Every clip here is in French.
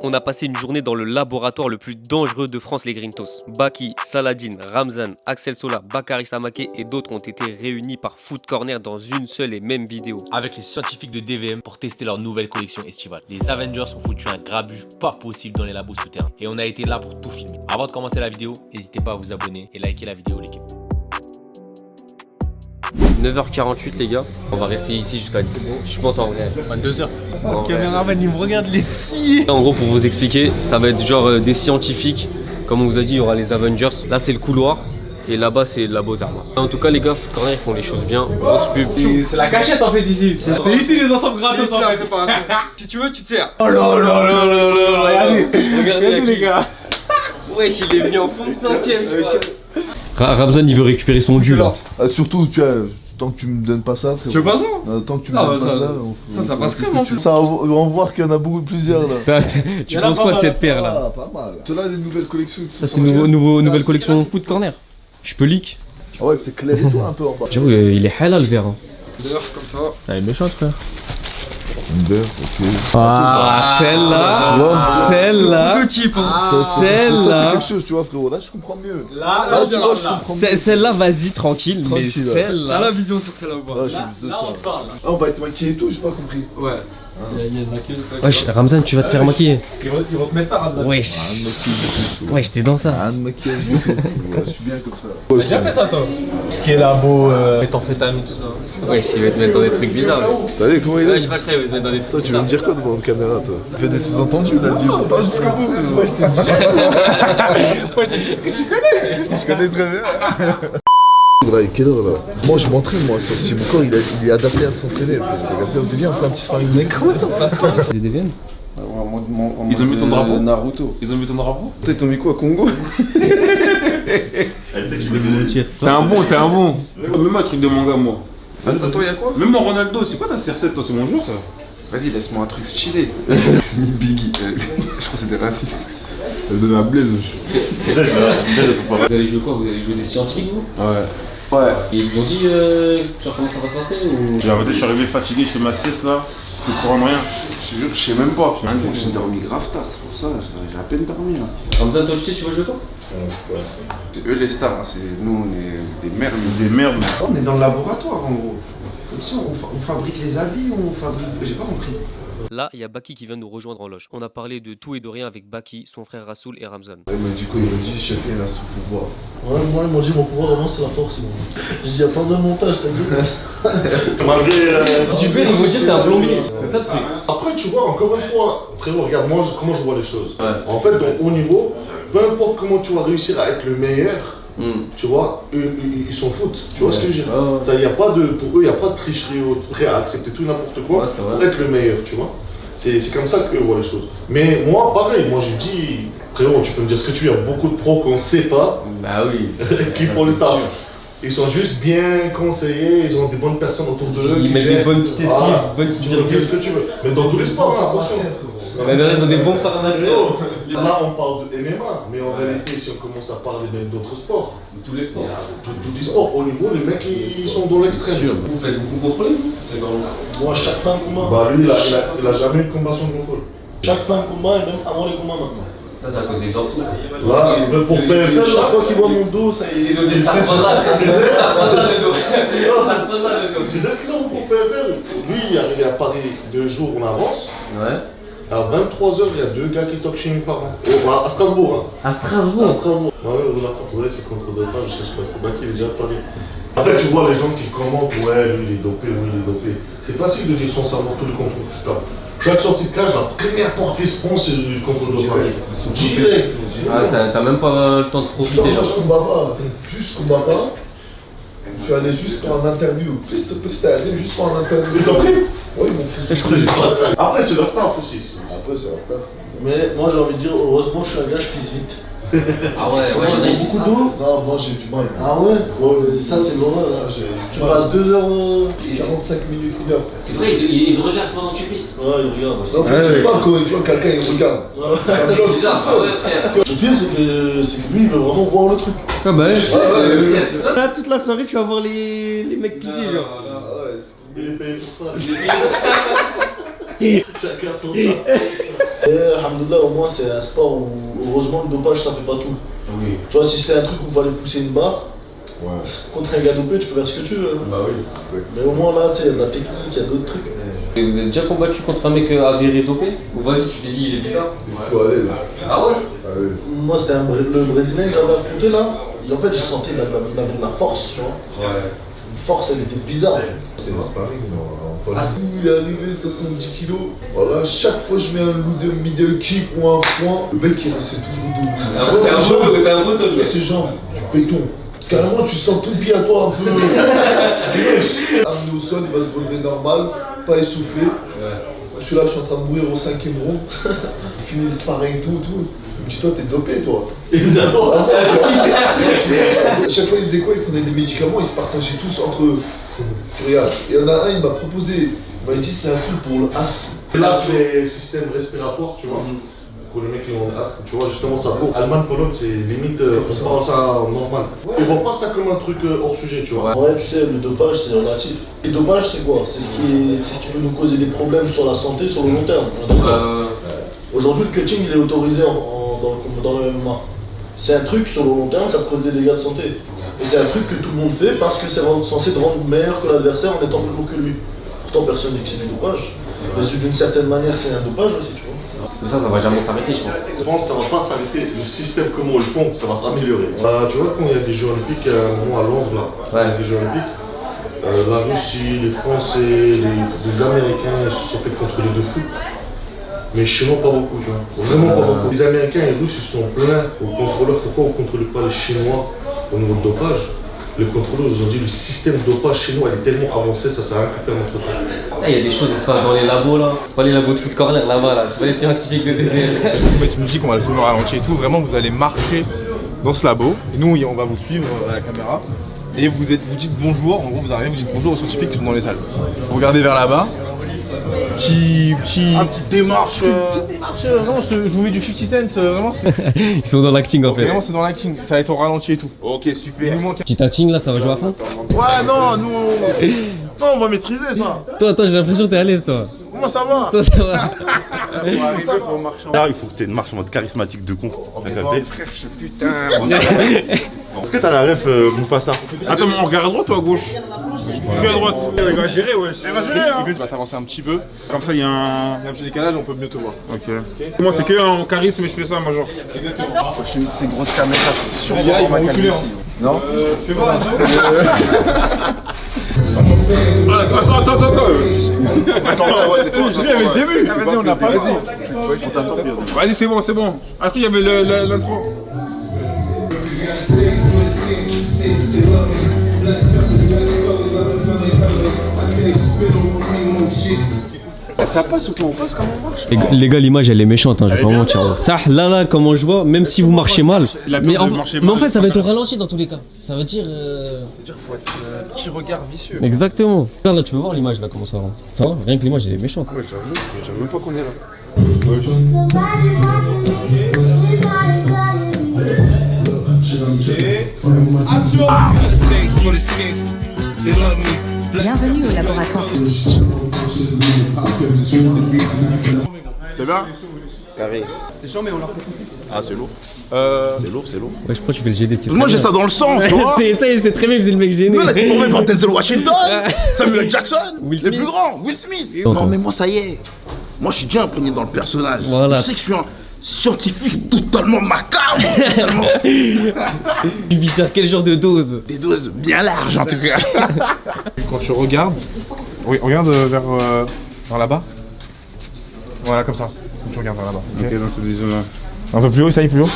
On a passé une journée dans le laboratoire le plus dangereux de France, les Grintos. Baki, Saladin, Ramzan, Axel Sola, Bakary Samaké et d'autres ont été réunis par Foot Corner dans une seule et même vidéo. Avec les scientifiques de DVM pour tester leur nouvelle collection estivale. Les Avengers ont foutu un grabuge pas possible dans les labos souterrains. Et on a été là pour tout filmer. Avant de commencer la vidéo, n'hésitez pas à vous abonner et liker la vidéo, l'équipe. 9h48 les gars, on va rester ici jusqu'à 10h, je pense en vrai. 22h. En Le caméraman il me regarde les scies. En gros, pour vous expliquer, ça va être genre des scientifiques. Comme on vous a dit, il y aura les Avengers. Là c'est le couloir et là-bas c'est la Beaux-Arts. En tout cas les gars, Foot Corner ils font les choses bien, grosse pub. C'est la cachette en fait ici. C'est ici les ensembles gratos en fait. Si tu veux tu te sers. Oh là là là là là. Regardez les gars. Wesh, il est venu en fond de 5ème je crois. Ramzan il veut récupérer son jus là. Surtout, tu vois, tant que tu me donnes pas ça. Frérot. Tu veux pas ça? Tant que tu me donnes pas ça. Ça passe crème en plus. Ça, on va voir qu'il y en a beaucoup plusieurs là. Tu penses quoi de cette paire là? Ah, pas mal. Ceux-là, des nouvelles collections. Ça c'est nouvelle collection Foot Corner. Je peux leak. Ah ouais, c'est clair et tout un peu en bas. J'avoue il est halal le verre. D'ailleurs comme ça. Elle est méchante frère. Une beurre, ok. Ah, celle-là, celle-là, Petit Ça, c'est celle-là, quelque chose, tu vois, frérot. Là, je comprends mieux. Là, tu vois, je comprends mieux. celle-là, vas-y tranquille, mais Tranquille, ouais. celle-là. vision sur celle-là. Ouais, je suis juste de ça. Ah, on va être maquillé et tout, j'ai pas compris. Ouais. Il y a une maquille. Wesh, Ramzan, tu vas te faire maquiller. Ils vont te mettre ça, Ramzan. Wesh, Rien de maquillage du tout. wesh, t'es dans ça. Rien de maquillage du tout. Ouais, je suis bien comme ça. T'as déjà fait ça toi? Ce qui est labo, méthamphétamine, tout ça. Wesh, il va te mettre dans des trucs bizarres. T'as vu comment il est? Je pas très, il va te mettre dans des Toi, trucs tu veux me dire quoi devant la caméra, toi? Tu fais des sous-entendus, là, dis-moi. Pas jusqu'au bout. Moi je te dis ce que tu connais. Je connais très bien. Là, quelle heure là? Moi je m'entraîne, moi. Si mon corps il est adapté à s'entraîner. C'est bien, on fait un petit sparring. Mais comment ça? C'est des DVM. Ils ont mis ton drapeau Naruto. Ils ont mis ton drapeau? T'as mis quoi, Congo? T'es un bon. Même un truc de manga, moi. Attends, y'a quoi? Même mon Ronaldo, c'est quoi ta CR7 toi? C'est mon jour ça? Vas-y, laisse-moi un truc stylé. C'est mis Biggie. Je crois que c'est des racistes. Elle donne un blaze. Vous allez jouer quoi? Vous allez jouer des scientifiques vous? Ouais. Ouais. Et ils vous ont dit genre comment ça va se passer ou? J'ai arrêté, je suis arrivé fatigué, je fais ma sieste là. Je suis courant de rien. Je te jure, je sais même pas. J'ai rien compris. J'ai dormi grave tard, c'est pour ça. J'ai à peine dormi là. Ramzan, toi tu sais tu vas jouer quoi? C'est eux les stars, hein. Nous on est des merdes. Des merdes. On est dans le laboratoire en gros. Comme ça, on fabrique les habits, on fabrique. J'ai pas compris. Là, il y a Baki qui vient nous rejoindre en loge. On a parlé de tout et de rien avec Baki, son frère Rassoul et Ramzan. Il m'a dit quoi? Il m'a dit chacun a son pouvoir. Ouais, moi, ils m'ont dit mon pouvoir vraiment c'est la force. Je dis, y a pas de montage, t'as vu? Malgré. Tu peux nous dire c'est un plombier. C'est ça le truc. Après, tu vois, encore une fois, frérot, regarde moi comment je vois les choses. En fait, dans haut niveau, peu importe comment tu vas réussir à être le meilleur, tu vois, eux, ils s'en foutent. Tu vois ce que je veux dire? Ça, y a pas de, pour eux, il n'y a pas de tricherie ou prêt à accepter tout n'importe quoi pour être le meilleur, tu vois. C'est comme ça qu'eux voient les choses. Mais moi, pareil, moi je dis, frérot, tu peux me dire ce que tu veux, il y a beaucoup de pros qu'on ne sait pas Bah oui. qui font le taf. Ils sont juste bien conseillés, ils ont des bonnes personnes autour d'eux. Ils mettent des bonnes petites esquives, bonnes petites virgules. Qu'est-ce que tu veux? Mais dans tous les sports, hein, attention. Ils ont des bons pharmaciens. Là, on parle de MMA, mais en réalité, si on commence à parler même d'autres sports, Tous les sports. tous les sports, au niveau, les mecs, ils sont dans l'extrême. Vous faites beaucoup contrôler vous? Moi, chaque fin de combat. Bah, lui, il a jamais eu de combat sans contrôle. Chaque fin de combat et même avant les combats maintenant. Ça, c'est à cause des dorsaux. Là, pour PFL, chaque fois qu'ils voient mon dos, ça y est. Ils ont dit ça prendra. Ça prendra le dos. Tu sais ce qu'ils ont pour PFL? Lui, il est arrivé à Paris 2 jours en avance. Ouais. À 23h, il y a 2 gars qui talk chez par an. À Strasbourg, hein. À Strasbourg. À Strasbourg. Ouais, c'est contre Delta, je sais pas. Baki, il est déjà à Paris. Après, tu vois les gens qui commentent, ouais, lui il est dopé, lui il est dopé. C'est facile de dire sans savoir tous les contrôles que tu tapes. Chaque sortie de cage, la première porte qui se prend, c'est le contrôle de Paris. Direct. Ah, t'as même pas le temps de profiter Non, là. je combats pas. Plus je combats pas. Je suis allé juste pour un interview. Plus t'es allé juste pour un interview. Ils t'ont pris? Oui, ils m'ont pris. Après, c'est leur taf aussi. Après, c'est leur taf. Mais moi, j'ai envie de dire, heureusement, je suis un gars, je pisse vite. Ah ouais, Moi, il y en a beaucoup d'eau. Non, moi, j'ai du mal. Ah ouais? Ouais, ça, c'est l'horreur. Tu passes 2h, 45 minutes, 1 heure. C'est vrai, ils te regardent pendant que tu pisses. Ouais, ils regardent. En fait, je sais pas quand tu vois quelqu'un, il regarde. C'est bizarre, ça, ouais, frère. Le pire, c'est que lui, il veut vraiment voir le truc. Ah bah ouais, c'est ça. Là, toute la soirée, tu vas voir les mecs pisser, genre. Ah ouais, il est payé pour ça. Chacun son taf. Et alhamdoulilah, au moins c'est un sport où heureusement le dopage ça fait pas tout. Oui. Tu vois, si c'était un truc où il fallait pousser une barre, contre un gars dopé, tu peux faire ce que tu veux. Bah oui. Mais au moins là, tu sais, il y a de la technique, il y a d'autres trucs. Et vous avez déjà combattu contre un mec avéré dopé? Ou vas-y, tu t'es dit, il est bizarre? Il faut aller là. Ah ouais? Moi, c'était le Brésilien que j'avais affronté là. Et en fait, j'ai senti il avait de la force, tu vois. Ouais. Une force, elle était bizarre. C'était un sparring, il est arrivé 70 kilos. Voilà, chaque fois je mets un middle kick ou un point, le mec il restait toujours debout. C'est un poteau, Tu vois ses jambes, du béton. Carrément, tu sens tout le pied à toi un peu. Amené au sol, il va se relever normal, pas essoufflé. Je suis là, je suis en train de mourir au 5e round. Il finit le sparring, tout. Il me dit, toi, t'es dopé, toi. Et il dit, attends. À chaque fois, il faisait quoi? Il prenait des médicaments, ils se partageaient tous entre eux. Tu regardes, il y en a un, il m'a proposé, il m'a dit, c'est un truc pour l'asthme. Là, les systèmes respiratoires, tu vois. Pour les mecs qui ont l'asthme, tu vois, justement, ça vaut. Allemagne, Pologne, c'est limite, on parle ça normal. Ils voient pas ça comme un truc hors sujet, tu vois. Ouais, tu sais, le dopage, c'est relatif. Le dopage, c'est quoi? C'est ce qui peut nous causer des problèmes sur la santé sur le long terme. Aujourd'hui, le cutting, il est autorisé dans le MMA. C'est un truc, sur le long terme, ça te cause des dégâts de santé. Et c'est un truc que tout le monde fait parce que c'est censé te rendre meilleur que l'adversaire en étant plus lourd que lui. Pourtant, personne ne dit que c'est du dopage. Mais d'une certaine manière, c'est un dopage aussi, tu vois. Mais ça va jamais s'arrêter, je pense. Je pense que ça va pas s'arrêter. Le système, comment ils le font, ça va s'améliorer. Tu vois, quand il y a des Jeux Olympiques, il y a un moment à Londres, là, il y a des Jeux Olympiques, la Russie, les Français, les Américains, ils se sont fait contrôler de fou. Mais les Chinois, pas beaucoup, tu vois. Vraiment pas beaucoup. Les Américains et les Russes, ils se sont plaints aux contrôleurs. Pourquoi on ne contrôle pas les Chinois au niveau de dopage? Les contrôleurs, ils ont dit le système de dopage chinois est tellement avancé, ça sert à rien de perdre notre temps. Il y a des choses qui se passent dans les labos là. C'est pas les labos de foot corner là-bas là. C'est pas les scientifiques de DVL. Je vais vous mettre une musique, on va le filmer au ralenti et tout. Vraiment, vous allez marcher dans ce labo. Et nous, on va vous suivre à la caméra. Et vous dites bonjour. En gros, vous arrivez, vous dites bonjour aux scientifiques qui sont dans les salles. Vous regardez vers là-bas. Petite démarche. Vraiment, je vous mets du 50 Cent. Vraiment, Ils sont dans l'acting en fait. vraiment, c'est dans l'acting. Ça va être au ralenti et tout. Ok, super. Petit acting là, ça va jouer à fond. Ouais, non, nous, non, on va maîtriser ça. Toi, j'ai l'impression que t'es à l'aise toi. Comment ça va? Toi, ça va. Là, il faut que tu aies une marche en mode charismatique de con. Frère, putain. Est-ce que t'as la ref Mufasa? Attends, mais on regarde à droite ou à gauche? Plus à droite. Il va gérer, ouais. Il va gérer, hein. Tu vas t'avancer un petit peu. Comme ça, il y a un petit décalage, on peut mieux te voir. Ok. Moi, c'est que en charisme et je fais ça, moi, genre. Exactement. Ces grosses caméras, c'est sûr. Les gars, ils vont reculer. Non? Fais voir un peu. Attends. Attends, ouais, c'est toi. Je l'ai avec le début. Vas-y, on n'a pas. Vas-y, c'est bon. Après, il y avait l'intro. Ça passe ou comment on passe, comment on marche? Les gars, l'image elle est méchante, hein, je vais pas mentir. Ça, là, comment je vois, même si vous marchez mal. Mais en fait, ça va être au ralenti dans tous les cas. Ça veut dire. C'est-à-dire qu'il faut être petit regard vicieux. Exactement. Là, tu peux voir l'image là, comment ça va. Ça va? Rien que l'image elle est méchante. Ouais, j'avoue même pas qu'on est là. Bienvenue au laboratoire. C'est bien? Carré. Ah, c'est lourd. C'est lourd. Ouais, je crois que tu fais le GD. Moi, j'ai ça dans le sang, tu vois. C'est très bien, c'est le mec gêné. Nous, on a été formé par Denzel Washington, Samuel Jackson, Will les Smith. plus grands, Will Smith. Non, Non, mais moi, ça y est. Moi, je suis déjà imprégné dans le personnage. Voilà. Je sais que je suis un scientifique totalement macabre. Totalement. Tu vis faire quel genre de dose? Des doses bien larges, en tout cas. Quand tu regardes, oui, regarde vers là-bas. Voilà, comme ça. Quand tu regardes vers là-bas. Ok, donc c'est des zones. Un peu plus haut, ça y est, plus haut?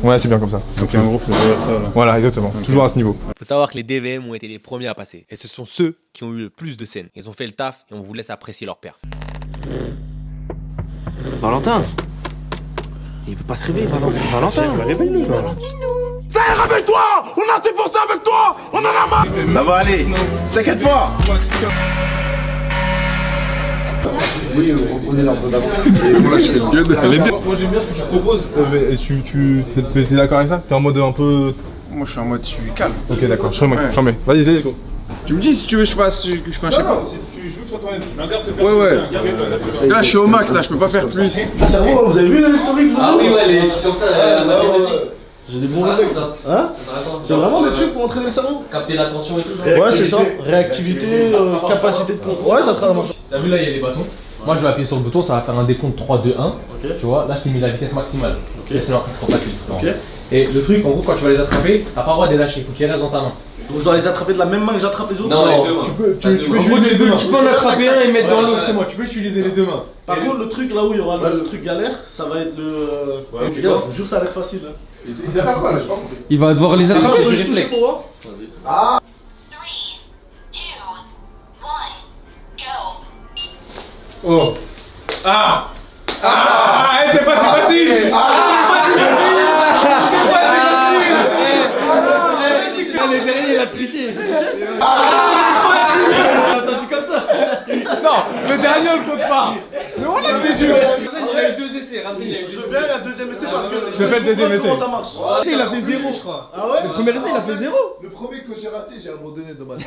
Ouais, c'est bien comme ça. Donc en gros, faut ça là. Voilà, exactement. Okay. Toujours à ce niveau. Faut savoir que les DVM ont été les premiers à passer. Et ce sont ceux qui ont eu le plus de scènes. Ils ont fait le taf et on vous laisse apprécier leur perf. Valentin, il veut pas se réveiller, Valentin. Réveille-le, Ça y est, réveille-toi. On a assez forcé avec toi. On en a marre. Ça va aller. T'inquiète pas. Oui, reprenez l'arbre d'après. Moi, je fais le gueule. Moi, j'aime bien ce que tu proposes. T'es d'accord avec ça? T'es en mode un peu. Moi, je suis en mode, je suis calme. Ok, d'accord. J'en mets. Vas-y, let's go. Tu me dis si tu veux que je fasse un schéma. je veux que ça tourne. Mais regarde ce Ouais, ouais. Parce que là, je suis au max, là, je peux pas faire plus. Cerveau, vous avez vu l'historique? Ah oui, ouais, les trucs comme ça, la mathématique. J'ai des bons réflexes. Hein? C'est vraiment des trucs pour entraîner le cerveau? Capter l'attention et tout. Ouais, c'est ça. Réactivité, capacité de contrôle. Ouais, ça marche. T'as vu là, il y a les bâtons. Moi, je vais appuyer sur le bouton, ça va faire un décompte 3, 2, 1. Tu vois, là, je t'ai mis la vitesse maximale. Sinon, après, c'est trop facile. Et le truc, en gros, quand tu vas les attraper, t'as pas le droit de les lâcher, faut qu'ils restent dans ta main. Donc je dois les attraper de la même main que j'attrape les autres? Non, les deux mains. Tu peux en attraper un et mettre dans l'autre, moi. Tu peux utiliser les deux mains. Par contre, le truc là où il y aura le truc galère, ça va être le. Ouais, je vous jure, ça a l'air facile. Il va faire quoi là? J'ai pas compris. Il va devoir les attraper. Je vais toucher pour voir. Ah! Oh. Ah. Ah, c'est pas si facile. Le dernier, il a triché. Attendu comme ça. Non, le dernier on le compte pas. Mais on a que c'est dur. Il a eu 2 essais, Ramsey, il a eu 2 essais. Je veux bien un deuxième essai parce que. Je fais le deuxième essai. Comment ça marche? Il a fait 0, je crois. Ah ouais? Le premier essai, il a fait 0. Le premier que j'ai raté, j'ai abandonné de ma tête.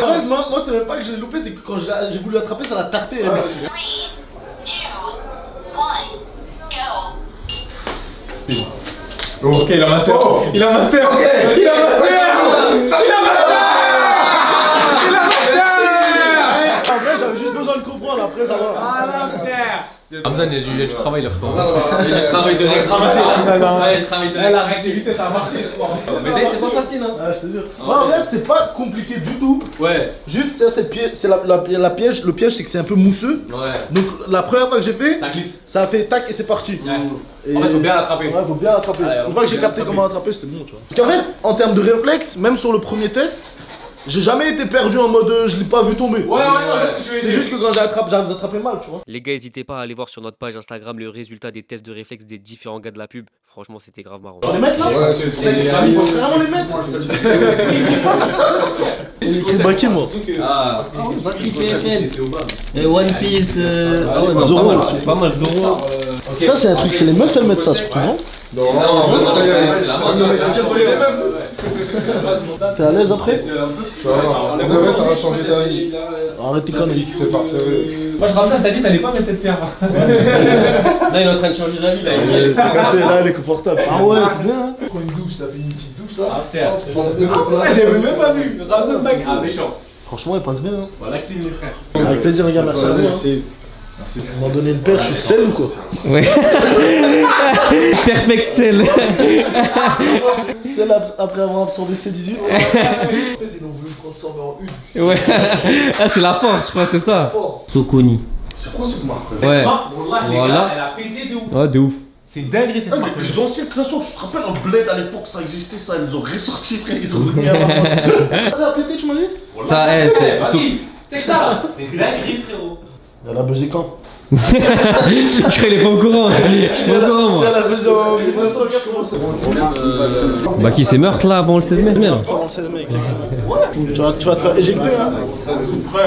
En fait, moi c'est même pas que je l'ai loupé, c'est que quand j'ai voulu l'attraper, ça l'a tarté. Elle est partie. Ok, il a master. Il a master. Ok. Il a master. Après, j'avais juste besoin de comprendre, après ça va. Hamzan, il y a du travail là, frérot. Il y a du travail de réactivité. Ouais, du travail de La réactivité, ça a marché, je crois. Mais d'ailleurs, c'est pas facile, hein. Ah, je te jure. Ouais, en vrai, c'est pas compliqué du tout. Ouais. Juste, c'est la piège. Le piège, c'est que c'est un peu mousseux. Ouais. Donc, la première fois que j'ai fait, Ça glisse. ça a fait tac et c'est parti. Ouais. Et- En fait, faut bien l'attraper. Ouais, faut bien l'attraper. Allez, Une fois que j'ai bien capté l'attraper. comment attraper, c'était bon, tu vois. Parce qu'en fait, en termes de réflexe, même sur le premier test, j'ai jamais été perdu en mode je l'ai pas vu tomber. Ouais, ce que tu veux C'est dire. juste que quand j'arrive d'attraper mal, tu vois. Les gars, n'hésitez pas à aller voir sur notre page Instagram le résultat des tests de réflexe des différents gars de la pub. Franchement, c'était grave marrant. On va les mettre là? Ouais, Il faut vraiment les mettre. Il est braqué, moi. Ah, et One Piece. Ah ouais, non, Zoro. pas mal, Zoro. Ça, c'est un truc, c'est les meufs, elles mettent ça surtout, non? Non, c'est la mode. T'es à l'aise après? ça va changer ta vie. Arrête tes conneries. T'es parseré. Moi, je rappelle, t'as dit t'allais pas mettre cette pierre. Là, il est en train de changer d'avis, là. Il dit, Là, elle est confortable. Ah ouais, c'est bien, hein. Prends une douche, t'as fait une petite douche là. Ah, frère. Tu vas mettre ça Ça, j'avais même pas vu. Ramzan Bag. Ah, méchant. Franchement, elle passe bien, hein. Voilà, clean, les frères. Avec plaisir, regarde, merci à vous. Hein. On m'a donné une perche, je suis sel ou quoi? Ouais. Perfect cell. Celle après avoir absorbé C18. Ils ont voulu me transformer en une Ouais. Ah, c'est la force, je crois, c'est ça. force. Sokoni. C'est quoi cette marque? Ouais. Wallah, les Voilà. gars, elle a pété de ouf. Oh, de ouf. C'est une dinguerie cette Ah, marque. les plus anciennes créations, tu te rappelles en bled à l'époque ça existait ça, ils nous ont ressorti frère, ils ont remis à la Ça a pété, tu m'as dit? Ça, c'est. Vas-y, c'est ça. C'est une dinguerie, frérot. Elle a buzzé quand? Je crois qu'il est pas au courant. Je suis pas au courant, moi. Elle a buzzé en 1980. Bah, qui c'est meurtre là avant le 16 mai? Merde. Tu vas te faire éjecter, hein? Je crois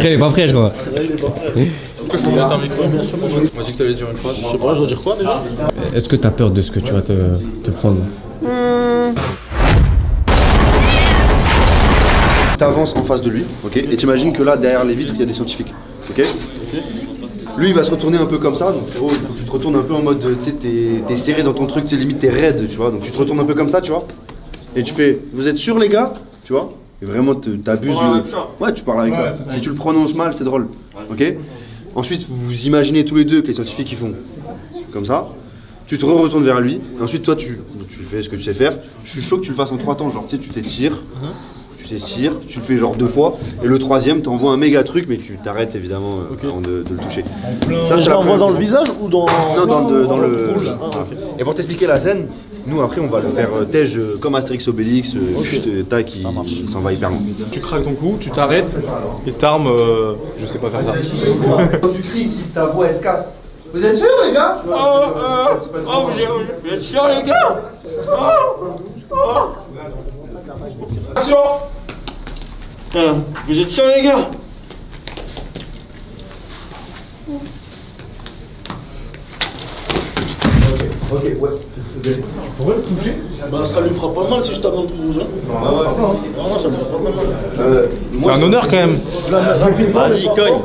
qu'il est pas prêt, je crois. Là, il est pas prêt. Pourquoi je peux mettre un micro? Bien sûr, On m'a dit que t'allais dire une phrase. je sais pas, je dois dire quoi déjà? Est-ce que t'as peur de ce que tu vas te prendre? T'avances en face de lui, ok, et t'imagines que là, derrière les vitres, il y a des scientifiques, ok. Lui, il va se retourner un peu comme ça, donc frérot, il faut que tu te retournes un peu en mode, tu sais, t'es serré dans ton truc, c'est limite t'es raide, tu vois, donc tu te retournes un peu comme ça, tu vois, et tu fais, vous êtes sûrs les gars, tu vois, et vraiment t'abuses le... Ouais, tu parles avec ça, si tu le prononces mal, c'est drôle, ok. Ensuite, vous vous imaginez tous les deux que les scientifiques, ils font comme ça, tu te retournes vers lui, et ensuite toi, tu fais ce que tu sais faire, je suis chaud que tu le fasses en 3 temps, genre, tu sais, tu t'étires, tu t'étires, tu le fais genre 2 fois, et le 3e, t'envoies un méga truc, mais tu t'arrêtes évidemment avant de le toucher. Ça, je l'envoie dans le visage ou dans. Non, dans le. rouge. Ah, Voilà. ok. Et pour t'expliquer la scène, nous après on va le faire tège comme Astérix Obélix, tac, il s'en va hyper loin. Tu craques ton cou, tu t'arrêtes et t'armes. Je sais pas faire ça. Quand tu cries, si ta voix elle se casse, vous êtes sûrs les gars? Vous êtes sûr les gars? Attention! Vous êtes sûr les gars? Ok, ouais. Tu pourrais le toucher? Bah ça lui fera pas mal si je tape dans le truc rouge. Hein. Non, ça me fera pas mal. C'est un honneur quand même. Je la mets rapidement. Vas-y, cogne.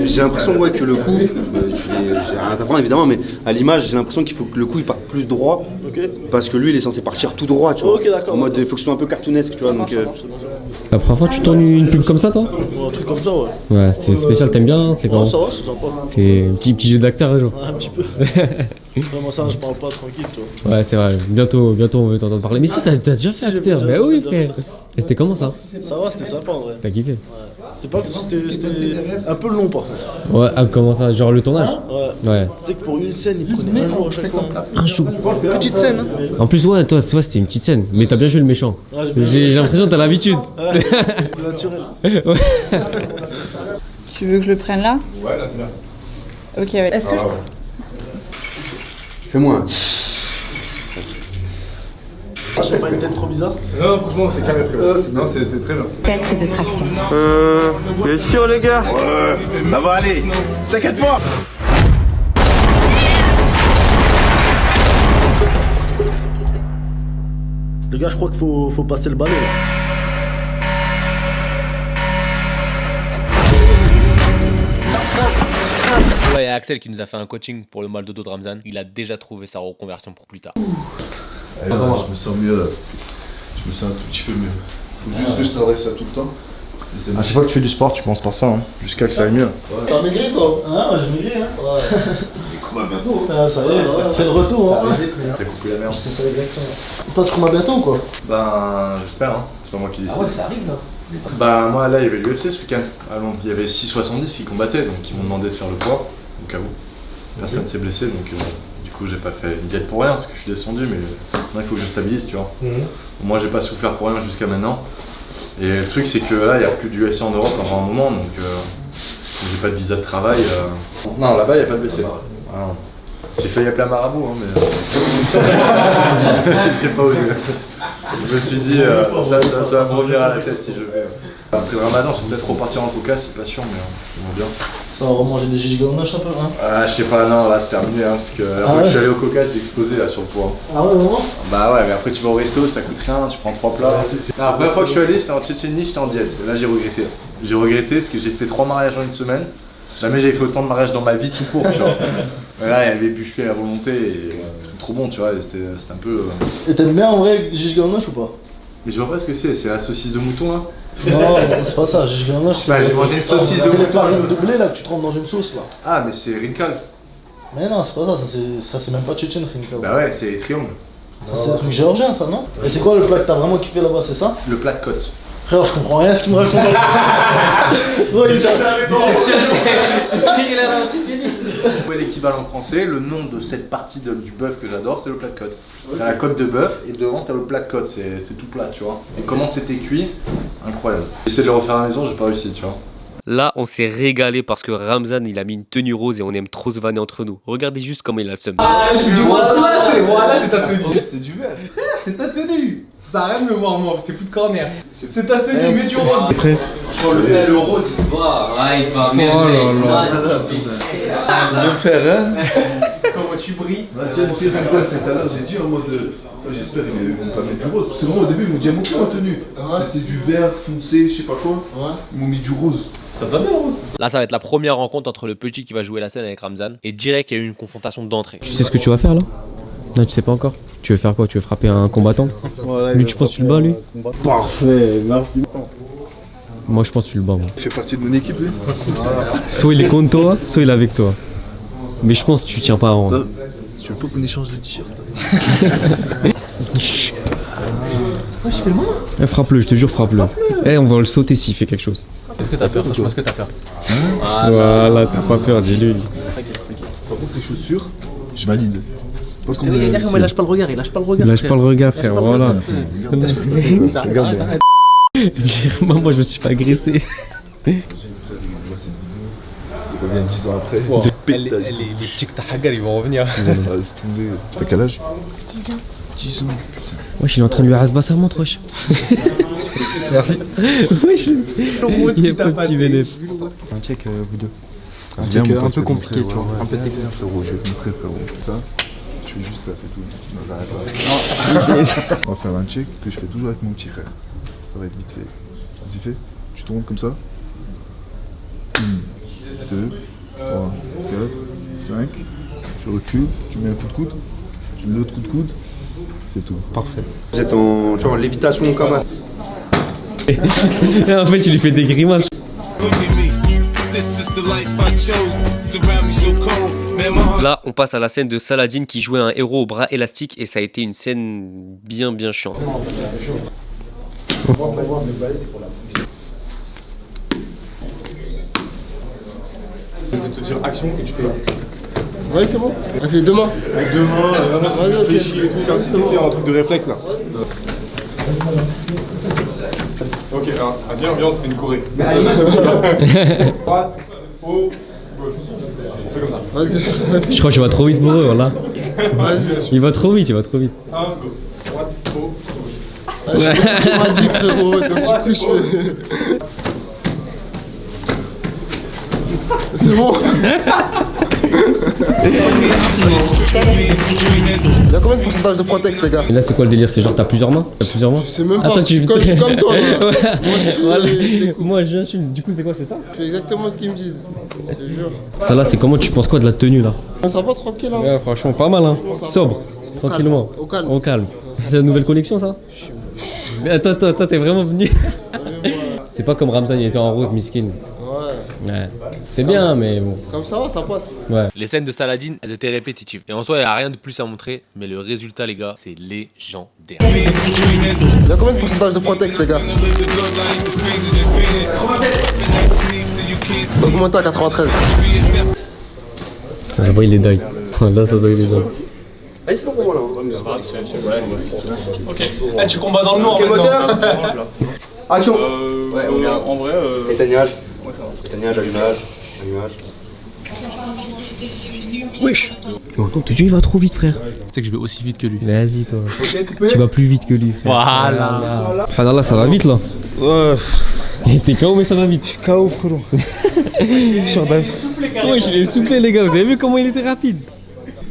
J'ai l'impression ouais, que le coup, j'ai rien à t'apprendre évidemment, mais à l'image, j'ai l'impression qu'il faut que le coup il parte plus droit. Ok. Parce que lui, il est censé partir tout droit, tu vois. Ok, d'accord. En mode, il faut que ce soit un peu cartoonesque, tu vois. Donc, La première fois, tu tournes une pub comme ça, toi? Un truc comme ça, ouais. Ouais, c'est spécial, t'aimes bien? C'est Ouais, comment? ça va, c'est sympa. C'est un petit jeu d'acteur, genre. Ouais, un petit peu. Vraiment ça, je parle pas tranquille, toi. Ouais, c'est vrai. Bientôt, on veut t'entendre parler. Mais si, t'as déjà fait acteur. Bah oui, frère. Et c'était comment ça? Ça va, c'était sympa en vrai. T'as kiffé? Ouais. C'était un peu long par contre. Ouais, ah, comment ça? Genre le tournage? Ouais. Ouais. Tu sais que pour une scène, il prenait un jour à chaque fois. Un chou. Petite scène, hein. En plus, ouais, toi c'était une petite scène. Mais t'as bien joué le méchant. Ouais, j'ai bien J'ai l'impression que t'as l'habitude. Naturel. Ouais. Tu veux que je le prenne là? Ouais, là c'est bien. Ok, ouais. Est-ce que je... fais-moi. J'ai pas une tête trop bizarre. Non, franchement, c'est carré. Non, c'est très bien. Test de traction. T'es sûr, les gars? Ouais, ça va aller. T'inquiète pas. Les gars, je crois qu'il faut passer le balai. Là. Là, il y a Axel qui nous a fait un coaching pour le mal de dos de Ramzan. Il a déjà trouvé sa reconversion pour plus tard. Je me sens mieux là. Je me sens un tout petit peu mieux. Faut juste que je travaille ça tout le temps. À chaque fois que tu fais du sport, tu commences par ça, hein, jusqu'à que ça aille mieux. Ouais. T'as maigri toi? Ah, ouais, j'ai maigri, hein. Ouais. Il combats bientôt. Ah, ça y est, c'est le retour, hein. T'as coupé la merde. C'est ça exactement. Toi, tu combats bientôt ou quoi? Ben, j'espère, hein. C'est pas moi qui décide. Ah ouais, ça arrive là. Bah, moi là, il y avait l'UFC ce week-end à Londres. Il y avait 6,70 qui combattaient, donc ils m'ont demandé de faire le poids, au cas où. Personne s'est blessé, donc du coup, j'ai pas fait une diète pour rien parce que je suis descendu, mais maintenant il faut que je stabilise, tu vois. Moi, j'ai pas souffert pour rien jusqu'à maintenant. Et le truc, c'est que là, il n'y a plus d'UFC en Europe pendant un moment, donc j'ai pas de visa de travail. Non, là-bas, il n'y a pas de blessés. Ah, non. J'ai failli appeler un marabout, hein, mais. J'ai pas osé. Je me suis dit, ça va me revenir à la tête si je vais. Après le ramadan, je vais peut-être repartir en Caucase, c'est pas sûr, mais j'aimerais bien. Ça va remanger des gigonoches un peu, hein? Ah, je sais pas, non, là c'est terminé, hein, parce que la fois que je suis allé au Caucase, j'ai explosé là sur le poids. Ah ouais, vraiment? Bah ouais, mais après tu vas au resto, ça coûte rien, tu prends 3 plats. Non, la première fois que je suis allé, c'était en Tchétchénie, j'étais en diète. Et là j'ai regretté. J'ai regretté parce que j'ai fait 3 mariages en une semaine. Jamais j'avais fait autant de mariages dans ma vie tout court, tu vois. Mais là, il y avait buffet à volonté et trop bon, tu vois, c'était un peu. Et t'aimes bien en vrai gigonoche ou pas? Mais je vois pas ce que c'est la saucisse de mouton là? Non, c'est pas ça, gigonoche. Bah, j'ai mangé une saucisse de mouton. C'est les mouton. farines de blé là que tu trempes dans une sauce là. Ah, mais c'est Rinkal. Mais non, c'est pas ça, ça c'est même pas tchétchène, Rinkal. Bah ouais, c'est les triangles. C'est un truc géorgien ça, non? Et c'est quoi le plat que t'as vraiment kiffé là-bas, c'est ça? Le plat de côte. Frère, je comprends rien à ce qu'il me raconte. Ouais, L'équivalent français, le nom de cette partie du bœuf que j'adore, c'est le plat de côte. T'as la côte de bœuf et devant t'as le plat de côte, c'est tout plat, tu vois. Et comment c'était cuit, incroyable. J'essaie de le refaire à la maison, j'ai pas réussi, tu vois. Là, on s'est régalé parce que Ramzan, il a mis une tenue rose et on aime trop se vanner entre nous. Regardez juste comment il a le seum. Ah, je suis du voilà, c'est ta tenue. C'était du vert. Frère, c'est ta tenue. Ça sert à rien de me voir moi, c'est foot corner. C'est ta tenue, mets du rose. Après. Le rose, il te voit. Ouais, il va Je vais le faire, hein. Comment tu brilles. Tiens, le pire, c'est quoi? C'est tout à l'heure, j'ai dit en mode. J'espère qu'ils vont pas mettre du rose. Parce que moi, au début, ils m'ont dit, montre ma tenue. C'était du vert foncé, je sais pas quoi. Ils m'ont mis du rose. Ça va bien, rose. Là, ça va être la première rencontre entre le petit qui va jouer la scène avec Ramzan. Et direct, il y a eu une confrontation d'entrée. Tu sais ce que tu vas faire là? Non, tu sais pas encore. Tu veux faire quoi? Tu veux frapper un combattant? Lui, tu penses que tu le bats lui? Parfait, merci. Moi, je pense que tu le bats. Moi. Il fait partie de mon équipe, lui. Soit il est contre toi, soit il est avec toi. Mais je pense que tu tiens pas à rendre. Tu veux pas qu'on échange de t-shirt? Ouais, je fais le moment. Eh, frappe-le, je te jure, frappe-le. Eh, on va le sauter s'il fait quelque chose. Est-ce que t'as peur? Je pense que t'as peur. Voilà, t'as pas peur, dis-lui. Par contre, tes chaussures, je valide. Regarde comment il lâche pas le regard, il lâche pas le regard. Lâche pas le regard, frère, voilà. Regarde. Moi, je me suis pas agressé. Il revient 10 ans après. Les petits que t'as hagar, ils vont revenir. T'as quel âge? 10 ans. 10 ans. Wesh, il est en train de lui rasba sa montre, wesh. Merci. Wesh, il y a pas de petit vénère. Un check, vous deux. Un check un peu compliqué, tu vois. Un peu technique. Frérot, je vais te montrer, frérot. Ça, Tu fais juste ça, c'est tout. Non, j'arrête. On va faire un check que je fais toujours avec mon petit frère. Ça va être vite fait. Vas-y, fais. Tu tournes comme ça. 1, 2, 3, 4, 5. Tu recules, tu mets un coup de coude. Tu mets l'autre coup de coude. C'est tout. Parfait. Vous êtes en, tu vois, en lévitation comme ça. En fait, tu lui fais des grimaces. Là, on passe à la scène de Saladin qui jouait un héros au bras élastique et ça a été une scène bien chiante. Je vais te dire action et tu fais. Ouais, c'est bon. Avec les deux mains. Avec deux mains, vraiment tu réfléchis et tout, comme si c'était un truc de réflexe là. Ok, alors, viens, on se fait une choré. Droite, haut, gauche. On fait comme ça. Vas-y. Je crois que tu vas trop vite pour eux, là. Il va trop vite, 1, go. Droite, haut, gauche. Je sais pas ce que tu m'as dit, frérot, donc du coup, je fais. C'est bon. Il y a combien de pourcentage de protex, les gars? Et là, c'est quoi le délire? C'est genre, t'as plusieurs mains? Je sais même pas. Attends, Je suis comme toi. Là. Ouais. Moi, je suis. Du coup, c'est quoi? C'est ça? Je fais exactement ce qu'ils me disent. Je te jure. Ça, là, c'est comment? Tu penses quoi de la tenue, là? Ça va tranquille, hein? Ouais, franchement, pas mal, hein. Sobre, tranquillement. Au calme. Au calme. C'est la nouvelle collection, ça? Mais attends, t'es vraiment venu. C'est pas comme Ramzan, il était en rose, miskin. Ouais. C'est bien, mais bon. Comme ça va, ça passe. Ouais. Les scènes de Saladin, elles étaient répétitives. Et en soi, il n'y a rien de plus à montrer. Mais le résultat, les gars, c'est légendaire. Il y a combien de pourcentage de protex, les gars? Augmenté à 93. Ça se voit, il est deuil. Là, ça doit, il est deuil. Allez, c'est pas pour moi là. Ok. Eh, tu combats dans le noir. Ok, moteur. Action. Ouais, en vrai. Éteignage. Éteignage, allumage. Wesh. Donc il va trop vite, frère. Tu sais que je vais aussi vite que lui. Vas-y, toi. Ok, coupé. Tu vas plus vite que lui, frère. Voilà. Ah là, ça va vite, là. Ouais. T'es KO, mais ça va vite. KO, frérot. Je suis en dingue. Ouais, je l'ai soufflé, les gars. Vous avez vu comment il était rapide?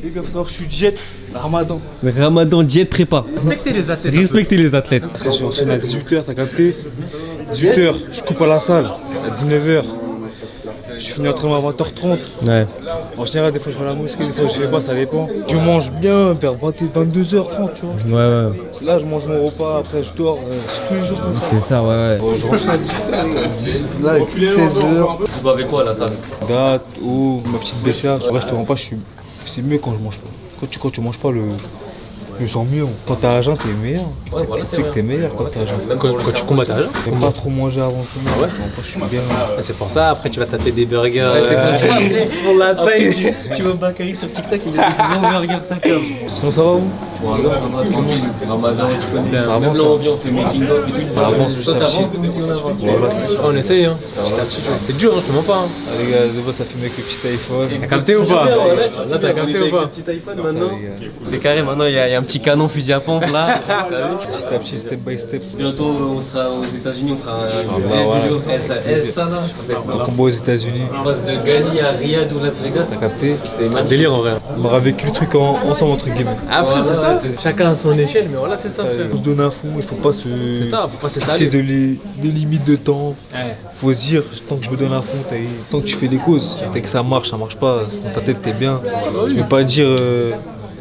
Les gars, faut savoir que je suis diète. Ramadan. Ramadan, diète, prépa. Respectez les athlètes. Respectez les athlètes. Après, je enchaîne à 18h, t'as capté? 18h, je coupe à la salle. À 19h, je finis l'entraînement à 20h30. Ouais. En général, des fois je vais à la mosquée, des fois je vais pas, ça dépend. Je mange bien vers 22h30, tu vois. Ouais. Là, je mange mon repas, après je dors. C'est tous les jours comme ça. C'est ça, ouais. Bon, je rentre à 18h. Là, 16h. Tu vas avec quoi à la salle? Date, eau, ma petite BCA. En vrai, je te mens pas, c'est mieux quand je mange pas. Quand tu manges pas, je me sens mieux. Quand t'as l'argent, t'es meilleur. Ouais, voilà, c'est que t'es meilleur quand t'as l'argent. Même quand tu combats, t'as raison. J'aime pas trop manger avant tout. Ah ouais? Je suis bien. C'est pour ça, après tu vas taper des burgers. C'est pour ça, après, pour la taille. tu vois Bakary sur TikTok, il a des gros burgers 5 hommes. Sinon, ça va où? Voilà, ça va tranquille. C'est Ramadan, tu connais. Ça Même avance, là, on vient, on fait making of et tout. Ça avance, Toi, t'avances, nous aussi, on avance. Voilà, c'est ça. On essaye, hein. C'est dur, hein, je te mens pas. Ah, les gars, de base, ça filme avec le petit iPhone. T'as capté ou pas? Là, t'as capté ou pas? Le petit iPhone maintenant. C'est carré, maintenant, il y a un petit canon fusil à pompe là. Petit à petit, step by step. Bientôt, on sera aux États-Unis, on fera une voilà. vidéo. Ça là, ça va être Un combo aux États-Unis. On passe de Gali à Riyad ou Las Vegas. T'as capté? C'est un délire en vrai. On aura vécu le truc ensemble, entre guillemets. Après, c'est ça. Chacun à son échelle, mais voilà, c'est ça. On se donne à fond, il faut pas se. C'est ça, faut pas se C'est saler. des limites de temps. Faut se dire, tant que je me donne à fond, tant que tu fais des causes, dès que ça marche pas. Dans ta tête, t'es bien. Je vais pas dire.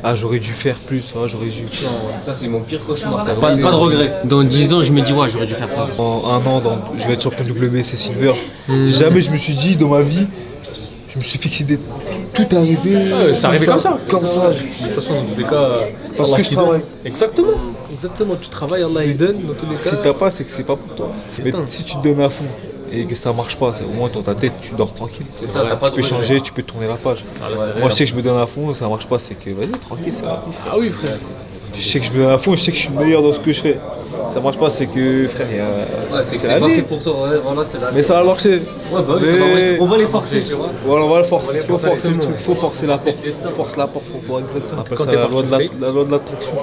Ah, j'aurais dû faire plus, j'aurais dû. Non, ça c'est mon pire cauchemar. Pas de regret. Dans 10 ans, je me dis, ouais, j'aurais dû faire ça. En un an, je vais être champion WBC Silver. Jamais je me suis dit dans ma vie, je me suis fixé tout arrivé. C'est arrivé comme ça. Comme ça. De toute façon, dans tous les cas, Parce que je travaille. Exactement, tu travailles, Allah il donne dans tous les cas. Si t'as pas, c'est que c'est pas pour toi. Mais si tu te donnes à fond et que ça marche pas, au moins dans ta tête, tu dors tranquille. C'est ça, t'as pas de Tu peux regret. changer, tu peux tourner la page. Moi, je sais que je me donne à fond, ça marche pas, c'est que vas-y, tranquille, ça va. Ah oui, frère. Je sais que je me donne à fond, je sais que je suis meilleur dans ce que je fais. Ça marche pas, c'est que frère, c'est pas fait pour toi, ouais, voilà, c'est la mais ça va marcher. Ouais, bah oui, ça va marcher. On va les forcer, tu vois. Voilà, on va le forcer. Faut forcer le truc, faut forcer la porte. Force la porte, faut voir exactement. Après, c'est la loi de l'attraction.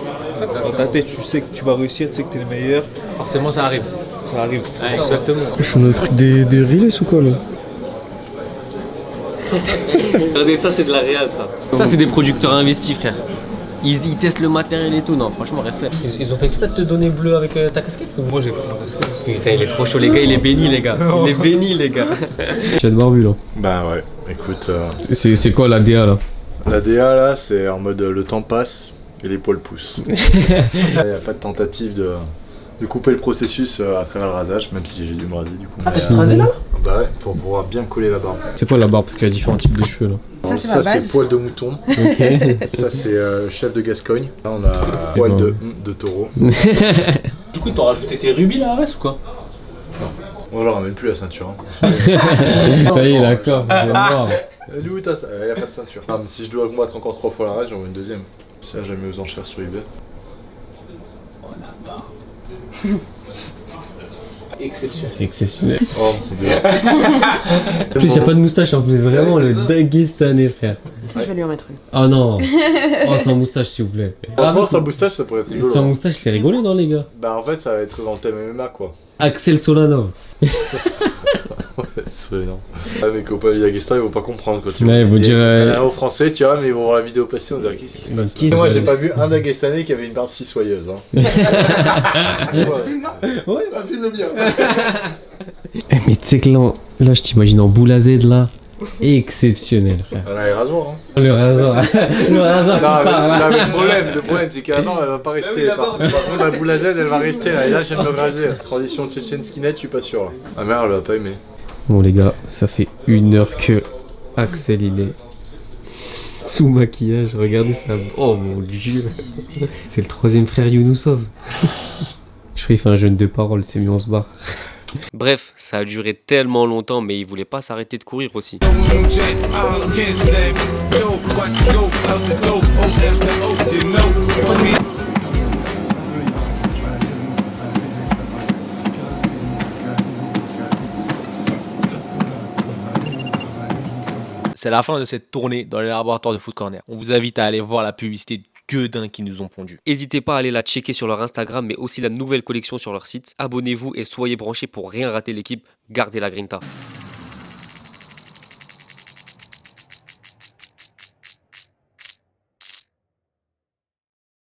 Dans ta tête, tu sais que tu vas réussir, tu sais que t'es le meilleur. Forcément, ça arrive. Ça arrive. Ouais, exactement. Je suis dans le truc des relays ou quoi, là? Regardez, ça c'est de la réal, ça. Ça c'est des producteurs investis, frère. Ils testent le matériel et tout, non, franchement, respect. Ils ont fait exprès de te donner bleu avec ta casquette ou... Moi, j'ai pas de casquette. Putain, il est trop chaud, les gars, il est béni, les gars. Il est béni, les gars. Tu as de barbu, là. Bah ouais, écoute. C'est quoi la DA, là? La DA, là, c'est en mode le temps passe et les poils poussent. Il n'y a pas de tentative de couper le processus à travers le rasage, même si j'ai dû me raser du coup. Ah, t'as tout rasé là? Bah ouais, pour pouvoir bien coller la barbe. C'est quoi la barbe? Parce qu'il y a différents types de cheveux, là. Ça c'est poil de mouton. Ok. Ça c'est chef de Gascogne. Là on a poil de taureau. Du coup, t'as rajouté tes rubis là, Arès ou quoi? Non. On leur ramène plus la ceinture. Hein. Ça y est, la corde, je vais voir. Lui, il n'y a pas de ceinture. Ah, mais si je dois combattre encore 3 fois la race, j'en veux une deuxième. Ça, jamais aux enchères sur eBay. Oh la barre. Exceptionnel. C'est exceptionnel. Oh mon dieu. En plus, il n'y a pas de moustache en plus, vraiment le Daguestanais, frère. Je vais lui en mettre une. Oh non. Oh, sans moustache, s'il vous plaît. Franchement, sans moustache, ça pourrait être rigolo. Sans moustache, c'est rigolo, non, les gars? Bah, en fait, ça va être dans le thème MMA, quoi. Axel Solanov. Ouais, c'est non. Ah, mes copains Daguestan, ils vont pas comprendre quand tu Ouais, ils vont dire. Aux Français, tu vois, mais ils vont voir la vidéo passer, on dirait qu'est-ce qui se passe. Moi, j'ai pas vu un Daguestanais qui avait une barbe si soyeuse. Hein. Ouais, bah, filme le bien. Mais tu sais que là, je t'imagine en boule à Z, là. Exceptionnel, frère. On a les rasoirs, hein. Le rasoir. Le rasoir qui part, là. Non, le problème, c'est qu'à non, elle va pas rester. Par contre, la boule à Z, elle va rester là. Et là, je viens de me raser. Transition tchétchène skinhead, je suis pas sûr. Ma mère, elle va pas aimer. Bon, les gars, ça fait 1 heure que Axel, il est sous maquillage. Regardez ça. Oh mon dieu. C'est le 3e frère Younoussov. Je crois qu'il fait un jeûne de parole, c'est mieux, on se barre. Bref, ça a duré tellement longtemps, mais il voulait pas s'arrêter de courir aussi. C'est la fin de cette tournée dans les laboratoires de Foot Corner. On vous invite à aller voir la publicité que d'un qui nous ont pondu. N'hésitez pas à aller la checker sur leur Instagram, mais aussi la nouvelle collection sur leur site. Abonnez-vous et soyez branchés pour rien rater l'équipe. Gardez la grinta.